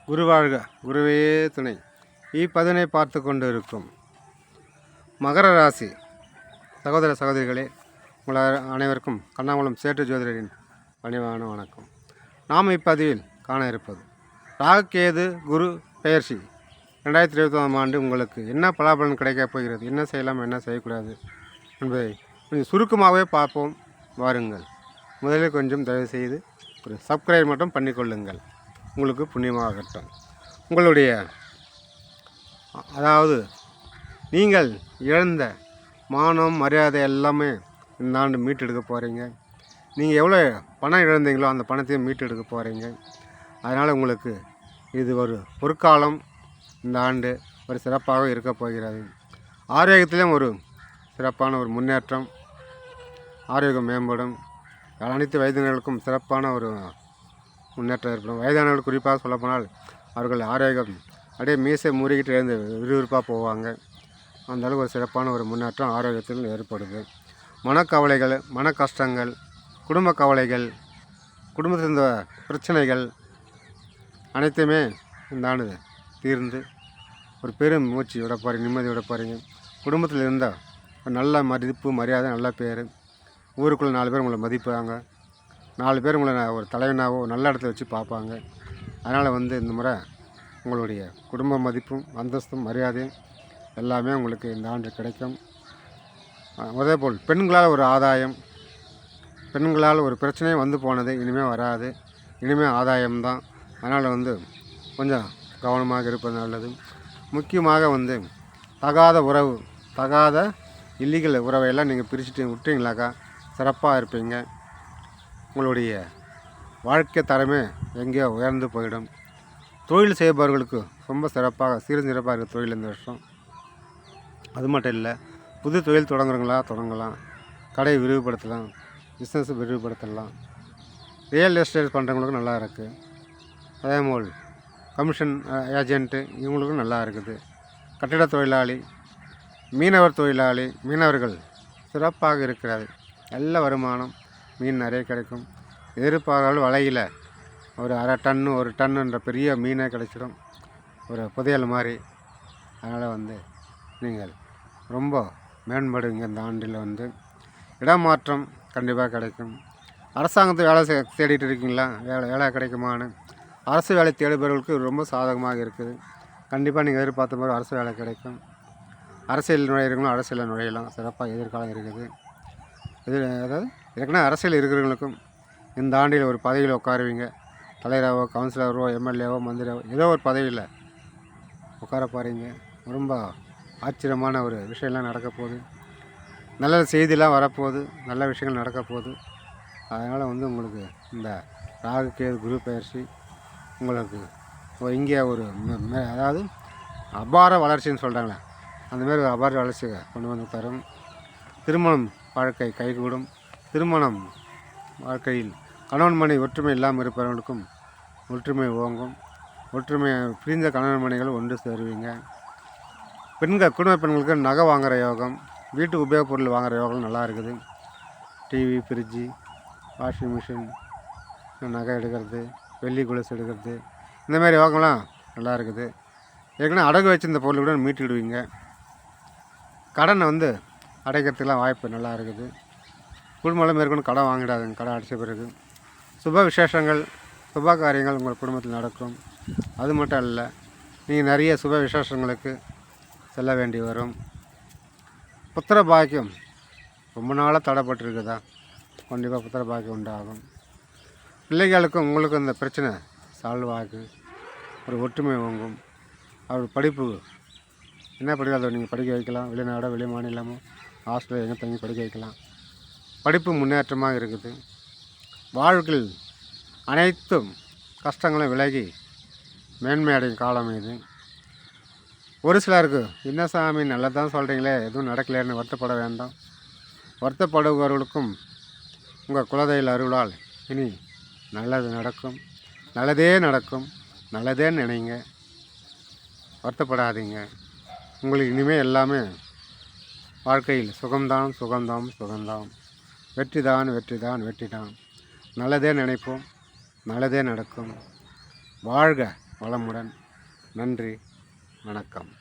குருவாழ்க குருவே துணை. இப்பதினை பார்த்து கொண்டு இருக்கும் மகர ராசி சகோதர சகோதரிகளே, உங்கள் அனைவருக்கும் கண்ணாமலம் சேட்டு ஜோதிடரின் பணிவான வணக்கம். நாம் இப்பதிவில் காண இருப்பது ராகுகேது குரு பெயர்ச்சி 2021 ஆண்டு உங்களுக்கு என்ன பலாபலன் கிடைக்கப் போகிறது, என்ன செய்யலாம், என்ன செய்யக்கூடாது என்பதை கொஞ்சம் சுருக்கமாகவே பார்ப்போம். வாருங்கள். முதலில் கொஞ்சம் தயவு செய்து ஒரு சப்ஸ்கிரைப் மட்டும் பண்ணிக்கொள்ளுங்கள். உங்களுக்கு புண்ணியமாகட்டும். உங்களுடைய அதாவது நீங்கள் இழந்த மானம் மரியாதை எல்லாமே இந்த ஆண்டு மீட்டெடுக்க போகிறீங்க. நீங்கள் எவ்வளோ பணம் இழந்தீங்களோ அந்த பணத்தையும் மீட்டெடுக்க போகிறீங்க. அதனால் உங்களுக்கு இது ஒரு பொற்காலம். இந்த ஆண்டு ஒரு சிறப்பாக இருக்க போகிறது. ஆரோக்கியத்திலும் ஒரு சிறப்பான ஒரு முன்னேற்றம், ஆரோக்கியம் மேம்படும். அனைத்து வயதினர்களுக்கும் சிறப்பான ஒரு முன்னேற்றம் ஏற்படும். வயதானவர்கள் குறிப்பாக சொல்லப்போனால் அவர்கள் ஆரோக்கியம் அப்படியே மீசை முறுகிட்டு எழுந்து விறுவிறுப்பாக போவாங்க. அந்தளவுக்கு ஒரு சிறப்பான ஒரு முன்னேற்றம் ஆரோக்கியத்தில் ஏற்படுது. மனக்கவலைகள், மன கஷ்டங்கள், குடும்ப கவலைகள், குடும்பத்தில் இருந்த பிரச்சனைகள் அனைத்துமே இந்த ஆண்டு தீர்ந்து ஒரு பெரும் மூச்சு விட போகிறீங்க, நிம்மதி விட போகிறீங்க. குடும்பத்தில் இருந்த ஒரு நல்ல மதிப்பு மரியாதை, நல்ல பேர், ஊருக்குள்ளே 4 பேர் உங்களை மதிப்பாங்க, 4 பேர் உங்களை ஒரு தலைவனாவோ நல்ல இடத்துல வச்சு பார்ப்பாங்க. அதனால் இந்த முறை உங்களுடைய குடும்ப மதிப்பும் அந்தஸ்தும் மரியாதையும் எல்லாமே உங்களுக்கு இந்த ஆண்டு கிடைக்கும். அதேபோல் பெண்களால் ஒரு ஆதாயம், பெண்களால் ஒரு பிரச்சனையும் வந்து போனது, இனிமேல் வராது, இனிமேல் ஆதாயம்தான். அதனால் கொஞ்சம் கவனமாக இருப்பது நல்லது. முக்கியமாக தகாத உறவு, தகாத இல்லீகல் உறவையெல்லாம் நீங்கள் பிரிச்சுட்டு விட்டீங்களாக்கா சிறப்பாக இருப்பீங்க. உங்களுடைய வாழ்க்கை தரமே எங்கேயோ உயர்ந்து போயிடும். தொழில் செய்பவர்களுக்கு ரொம்ப சிறப்பாக சிறப்பாக இருக்குது தொழில் இந்த வருஷம். அது மட்டும் இல்லை, புது தொழில் தொடங்கலாம், கடையை விரிவுபடுத்தலாம், பிஸ்னஸ் விரிவுபடுத்தலாம். ரியல் எஸ்டேட் பண்ணுறவங்களுக்கும் நல்லா இருக்குது. அதேபோல் கமிஷன் ஏஜென்ட்டு இவங்களுக்கும் நல்லா இருக்குது. கட்டிட தொழிலாளி, மீனவர் தொழிலாளி, மீனவர்கள் சிறப்பாக இருக்கிறது. நல்ல வருமானம், மீன் நிறைய கிடைக்கும். எதிர்பார்த்தால் வலையில் ஒரு 1/2 டன்னு 1 டன்னுன்ற பெரிய மீனே கிடைச்சிடும், ஒரு புதையல் மாதிரி. அதனால் நீங்கள் ரொம்ப மேம்படுங்க. இந்த ஆண்டில் இடமாற்றம் கண்டிப்பாக கிடைக்கும். அரசாங்கத்தை வேலை தேடிட்டு இருக்கீங்களா, வேலை கிடைக்குமான்னு அரசு வேலை தேடுபவர்களுக்கு ரொம்ப சாதகமாக இருக்குது. கண்டிப்பாக நீங்கள் எதிர்பார்த்த மாதிரி அரசு வேலை கிடைக்கும். அரசியல் நுழையிறவங்களும் அரசியலில் நுழையலாம். சிறப்பாக எதிர்காலம் இருக்குது. அதாவது ஏற்கனவே அரசியல் இருக்கிறவங்களுக்கும் இந்த ஆண்டில் ஒரு பதவியில் உட்காருவீங்க. தலைவராகவோ, கவுன்சிலரோ, எம்எல்ஏவோ, மந்திரியாவோ ஏதோ ஒரு பதவியில் உட்கார போகிறீங்க. ரொம்ப ஆச்சரியமான ஒரு விஷயம்லாம் நடக்க போகுது. நல்ல செய்திலாம் வரப்போகுது, நல்ல விஷயங்கள் நடக்க போகுது. அதனால் உங்களுக்கு இந்த ராகுகேது குரு பெயர்ச்சி உங்களுக்கு இங்கே ஒரு அதாவது அபார வளர்ச்சின்னு சொல்கிறாங்களே, அந்தமாரி ஒரு அபார வளர்ச்சியை கொண்டு தரும். திருமணம் வாழ்க்கை கைகூடும். திருமணம் வாழ்க்கையில் கணவன் மனைவி ஒற்றுமை இல்லாமல் இருப்பவர்களுக்கும் ஒற்றுமை ஓங்கும். ஒற்றுமை பிரிந்த கணவன் மனைவிகள் ஒன்று சேருவீங்க. குடும்ப பெண்களுக்கு நகை வாங்குகிற யோகம், வீட்டு உபயோகப் பொருள் வாங்குகிற யோகம் நல்லா இருக்குது. டிவி, ஃப்ரிட்ஜு, வாஷிங் மிஷின், நகை எடுக்கிறது, வெள்ளி கொலுசு எடுக்கிறது, இந்தமாரி யோகம்லாம் நல்லா இருக்குது. ஏற்கனவே அடகு வச்சிருந்த பொருள் கூட மீட்டுடுவீங்க. கடனை அடைக்கிறதுக்கெலாம் வாய்ப்பு நல்லா இருக்குது. குடும்பம் மேற்கொண்டு கடன் வாங்கிடாதுங்க. கடன் அடித்த பிறகு சுப விசேஷங்கள், சுப காரியங்கள் உங்கள் குடும்பத்தில் நடக்கும். அது மட்டும் இல்லை, நீங்கள் நிறைய சுப விசேஷங்களுக்கு செல்ல வேண்டி வரும். புத்திர பாக்கியம் ரொம்ப நாளாக தடைப்பட்டிருக்குதா, கண்டிப்பாக புத்திர பாக்கியம் உண்டாகும். பிள்ளைகளுக்கும் உங்களுக்கும் இந்த பிரச்சனை சால்வ் ஆகும். ஒரு ஒற்றுமை ஓங்கும். அவர் படிப்பு என்ன படிக்காத நீங்கள் படிக்க வைக்கலாம். வெளிநாடோ வெளி மாநிலமோ ஹாஸ்டலில் எங்கே தங்கி படிக்க வைக்கலாம். படிப்பு முன்னேற்றமாக இருக்குது. வாழ்க்கையில் அனைத்தும் கஷ்டங்களும் விலகி மேன்மை அடையும் காலம் இது. ஒரு சிலருக்கு என்ன சாமி நல்லதான் சொல்கிறீங்களே, எதுவும் நடக்கலைன்னு வருத்தப்பட வேண்டாம். வருத்தப்படுபவர்களுக்கும் உங்கள் குலதெய்வ அருளால் இனி நல்லது நடக்கும், நல்லதே நடக்கும், நல்லதே நினைங்க, வருத்தப்படாதீங்க. உங்களுக்கு இனிமேல் எல்லாமே வாழ்க்கையில் சுகம்தான் சுகம்தான் சுகம்தான், வெற்றிதான் வெற்றிதான் வெற்றிதான். நல்லதே நினைப்போம், நல்லதே நடக்கும். வாழ்க வளமுடன். நன்றி, வணக்கம்.